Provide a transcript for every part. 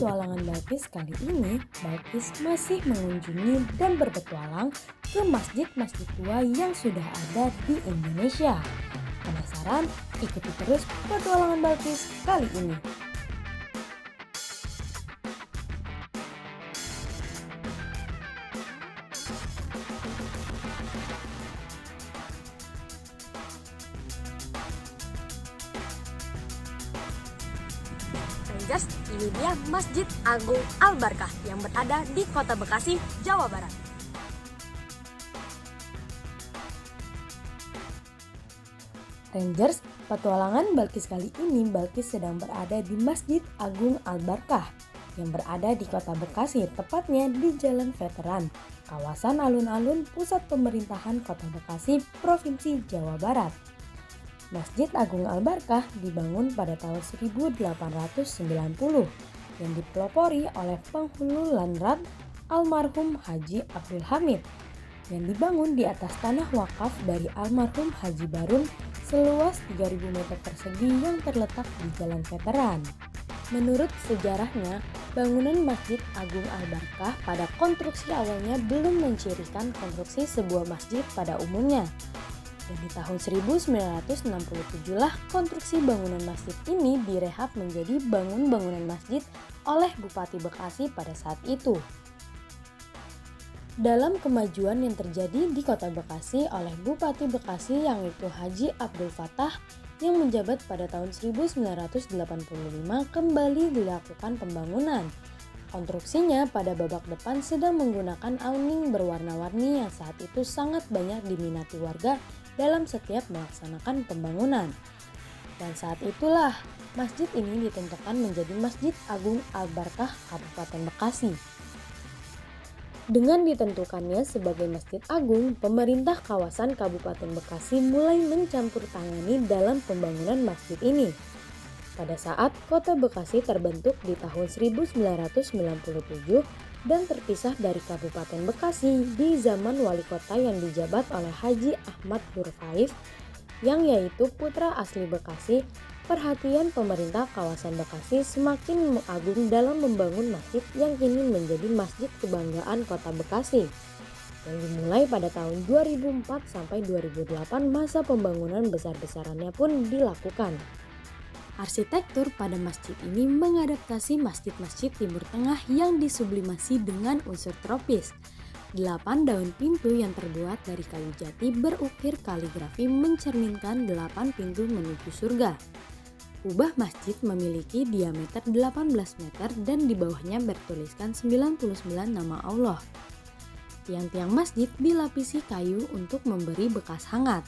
petualangan Balkis kali ini, Balkis masih mengunjungi dan berpetualang ke masjid-masjid tua yang sudah ada di Indonesia. Penasaran? Ikuti terus petualangan Balkis kali ini. Rangers, ini dia Masjid Agung Al-Barkah yang berada di Kota Bekasi, Jawa Barat. Rangers, petualangan Balkis kali ini Balkis sedang berada di Masjid Agung Al-Barkah yang berada di Kota Bekasi, tepatnya di Jalan Veteran, kawasan alun-alun pusat pemerintahan Kota Bekasi, Provinsi Jawa Barat. Masjid Agung Al-Barkah dibangun pada tahun 1890 yang dipelopori oleh penghulu Lanrat almarhum Haji Abdul Hamid yang dibangun di atas tanah wakaf dari almarhum Haji Barun seluas 3.000 meter persegi yang terletak di Jalan Veteran. Menurut sejarahnya, bangunan Masjid Agung Al-Barkah pada konstruksi awalnya belum mencirikan konstruksi sebuah masjid pada umumnya. Dan di tahun 1967 lah konstruksi bangunan masjid ini direhab menjadi bangunan masjid oleh Bupati Bekasi pada saat itu. Dalam kemajuan yang terjadi di Kota Bekasi oleh Bupati Bekasi yang itu Haji Abdul Fattah yang menjabat pada tahun 1985 kembali dilakukan pembangunan. Konstruksinya pada babak depan sedang menggunakan awning berwarna-warni yang saat itu sangat banyak diminati warga dalam setiap melaksanakan pembangunan. Dan saat itulah masjid ini ditentukan menjadi Masjid Agung Al-Barkah Kabupaten Bekasi. Dengan ditentukannya sebagai Masjid Agung, pemerintah kawasan Kabupaten Bekasi mulai mencampur tangani dalam pembangunan masjid ini. Pada saat Kota Bekasi terbentuk di tahun 1997 dan terpisah dari Kabupaten Bekasi di zaman wali kota yang dijabat oleh Haji Ahmad Nurfaif yang yaitu putra asli Bekasi, perhatian pemerintah kawasan Bekasi semakin mengagung dalam membangun masjid yang kini menjadi Masjid Kebanggaan Kota Bekasi yang dimulai pada tahun 2004 sampai 2008. Masa pembangunan besar-besarannya pun dilakukan. Arsitektur pada masjid ini mengadaptasi masjid-masjid Timur Tengah yang disublimasi dengan unsur tropis. 8 daun pintu yang terbuat dari kayu jati berukir kaligrafi mencerminkan 8 pintu menuju surga. Kubah masjid memiliki diameter 18 meter dan di bawahnya bertuliskan 99 nama Allah. Tiang-tiang masjid dilapisi kayu untuk memberi bekas hangat.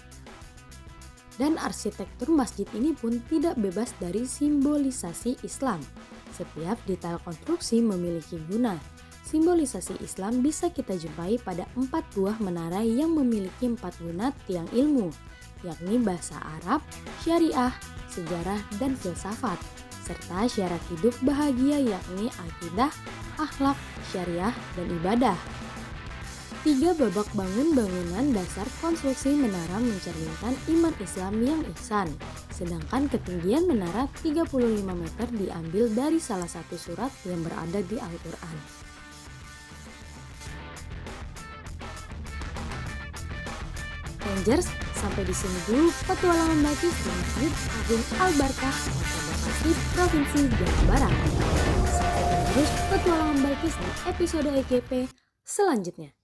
Dan arsitektur masjid ini pun tidak bebas dari simbolisasi Islam. Setiap detail konstruksi memiliki guna. Simbolisasi Islam bisa kita jumpai pada 4 buah menara yang memiliki 4 guna tiang ilmu, yakni bahasa Arab, syariah, sejarah, dan filsafat, serta syarat hidup bahagia yakni akidah, akhlak, syariah, dan ibadah. 3 babak bangun bangunan dasar konstruksi menara mencerminkan iman Islam yang ihsan, sedangkan ketinggian menara 35 meter diambil dari salah satu surat yang berada di Al-Quran. Rangers, sampai di sini dulu petualangan Balkis di Masjid Agung Al-Barkah, Kota Bekasi, Provinsi Jawa Barat. Saksikan terus petualangan Balkis di episode EGP selanjutnya.